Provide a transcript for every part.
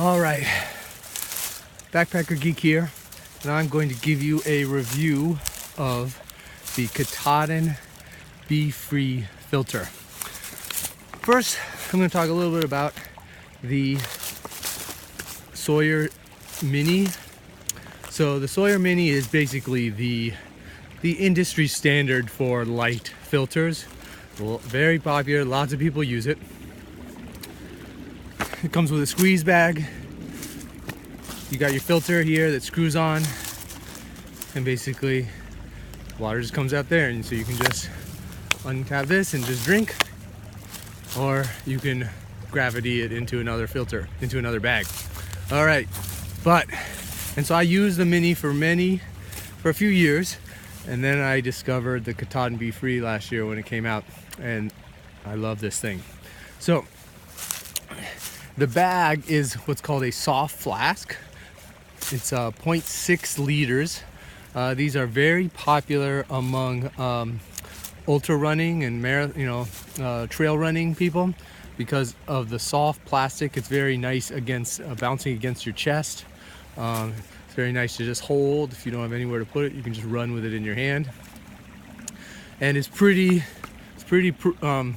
All right, Backpacker Geek here, and I'm going to give you a review of the Katadyn BeFree filter. First, I'm going to talk a little bit about the Sawyer Mini. So the Sawyer Mini is basically the industry standard for light filters. Well, very popular, lots of people use it. It comes with a squeeze bag. You got your filter here that screws on, and basically water just comes out there, and so you can just untap this and just drink, or you can gravity it into another filter, into another bag. All right, and so I used the Mini for a few years, and then I discovered the Katadyn BeFree last year when it came out, and I love this thing. So the bag is what's called a soft flask. It's 0.6 liters. These are very popular among ultra running and trail running people because of the soft plastic. It's very nice against bouncing against your chest. It's very nice to just hold. If you don't have anywhere to put it, you can just run with it in your hand. And it's pretty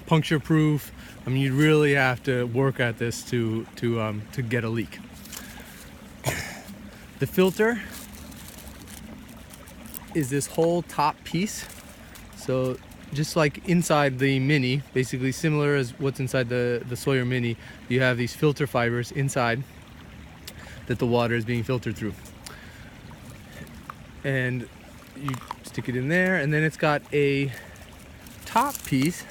puncture proof. I mean, you really have to work at this to get a leak. The filter is this whole top piece. So just like inside the Mini, basically similar as what's inside the Sawyer Mini, you have these filter fibers inside that the water is being filtered through. And you stick it in there, and then it's got a top piece.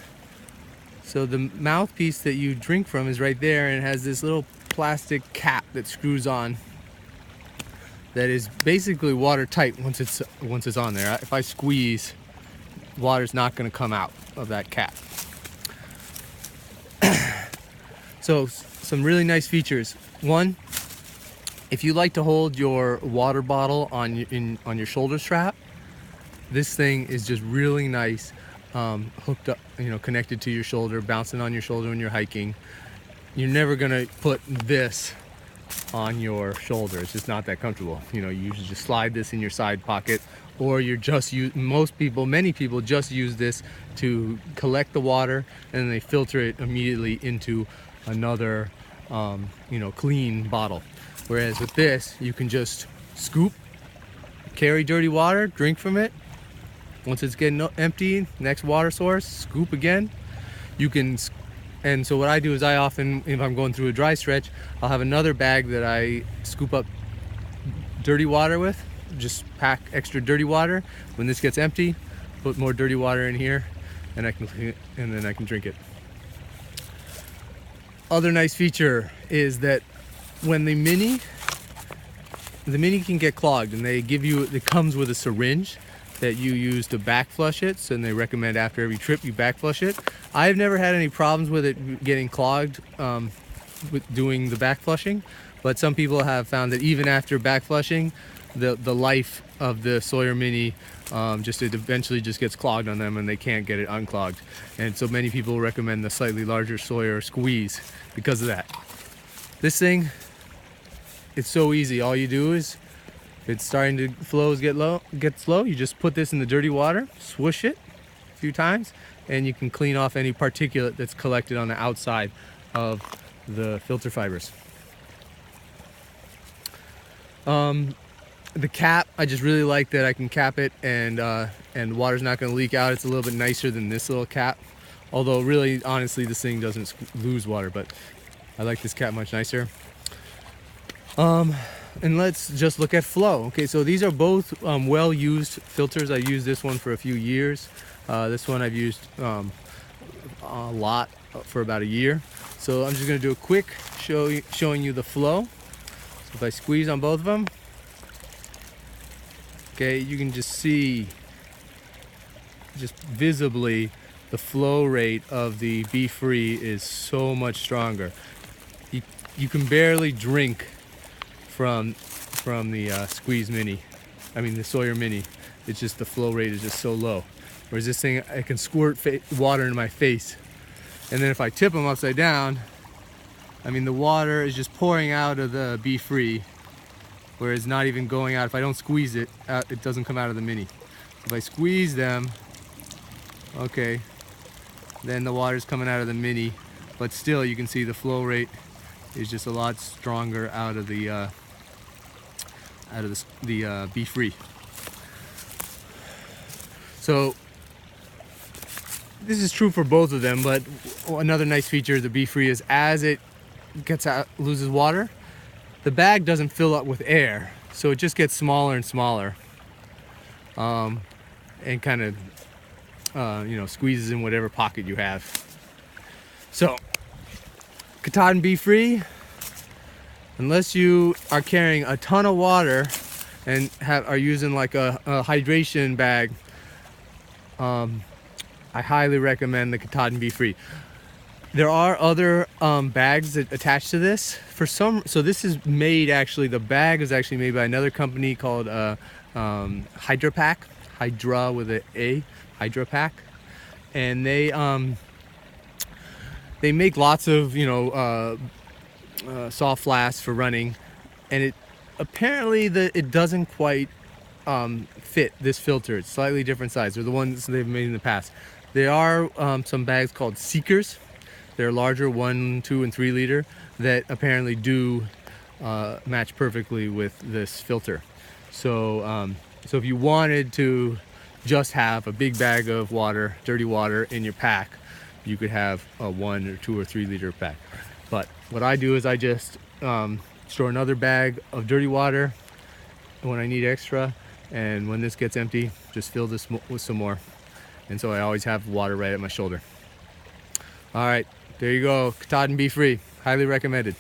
So the mouthpiece that you drink from is right there, and it has this little plastic cap that screws on that is basically watertight once it's on there. If I squeeze, water's not going to come out of that cap. So some really nice features. One, if you like to hold your water bottle on your shoulder strap, this thing is just really nice. Hooked up, connected to your shoulder, bouncing on your shoulder when you're hiking. You're never gonna put this on your shoulder. It's just not that comfortable. You usually just slide this in your side pocket, or many people just use this to collect the water, and then they filter it immediately into another, clean bottle. Whereas with this, you can just scoop, carry dirty water, drink from it. Once it's getting empty, next water source, scoop again. And so what I do is I often, if I'm going through a dry stretch, I'll have another bag that I scoop up dirty water with. Just pack extra dirty water. When this gets empty, put more dirty water in here, and then I can drink it. Other nice feature is that when the Mini can get clogged, and it comes with a syringe that you use to back flush it, so they recommend after every trip you back flush it. I've never had any problems with it getting clogged with doing the back flushing, but some people have found that even after back flushing, the life of the Sawyer Mini it eventually just gets clogged on them, and they can't get it unclogged. And so many people recommend the slightly larger Sawyer squeeze because of that. This thing, it's so easy. All you do is, if it's starting to get slow, you just put this in the dirty water, swoosh it a few times, and you can clean off any particulate that's collected on the outside of the filter fibers. The cap, I just really like that I can cap it, and water's not going to leak out. It's a little bit nicer than this little cap, although really, honestly, this thing doesn't lose water, but I like this cap much nicer. And let's just look at flow. Okay, so these are both well-used filters. I used this one for a few years. This one I've used a lot for about a year. So I'm just going to do a quick showing you the flow. So if I squeeze on both of them, okay, you can just see just visibly the flow rate of the BeFree is so much stronger. You can barely drink from the the Sawyer Mini. It's just the flow rate is just so low. Whereas this thing, I can squirt water into my face, and then if I tip them upside down, I mean, the water is just pouring out of the BeFree, where it's not even going out. If I don't squeeze it, it doesn't come out of the Mini. If I squeeze them, okay, then the water's coming out of the Mini, but still you can see the flow rate is just a lot stronger out of the BeFree. So this is true for both of them, but another nice feature of the BeFree is as it gets out, loses water, the bag doesn't fill up with air, so it just gets smaller and smaller, and kind of you know, squeezes in whatever pocket you have. So Katadyn BeFree, unless you are carrying a ton of water and are using like a hydration bag, I highly recommend the Katadyn BeFree. There are other bags that attach to this. So this is made, actually, the bag is actually made by another company called Hydra Pack, Hydra with an A, Hydra Pack, and they make lots of, you know, soft flasks for running, and it apparently it doesn't quite fit this filter. It's slightly different size. They're the ones they've made in the past. There are some bags called Seekers. They're larger, 1, 2, and 3 liter, that apparently do match perfectly with this filter. So so if you wanted to just have a big bag of water, dirty water in your pack, you could have a 1 or 2 or 3 liter pack. But what I do is I just store another bag of dirty water when I need extra, and when this gets empty, just fill this with some more. And so I always have water right at my shoulder. All right, there you go, Katadyn BeFree, highly recommended.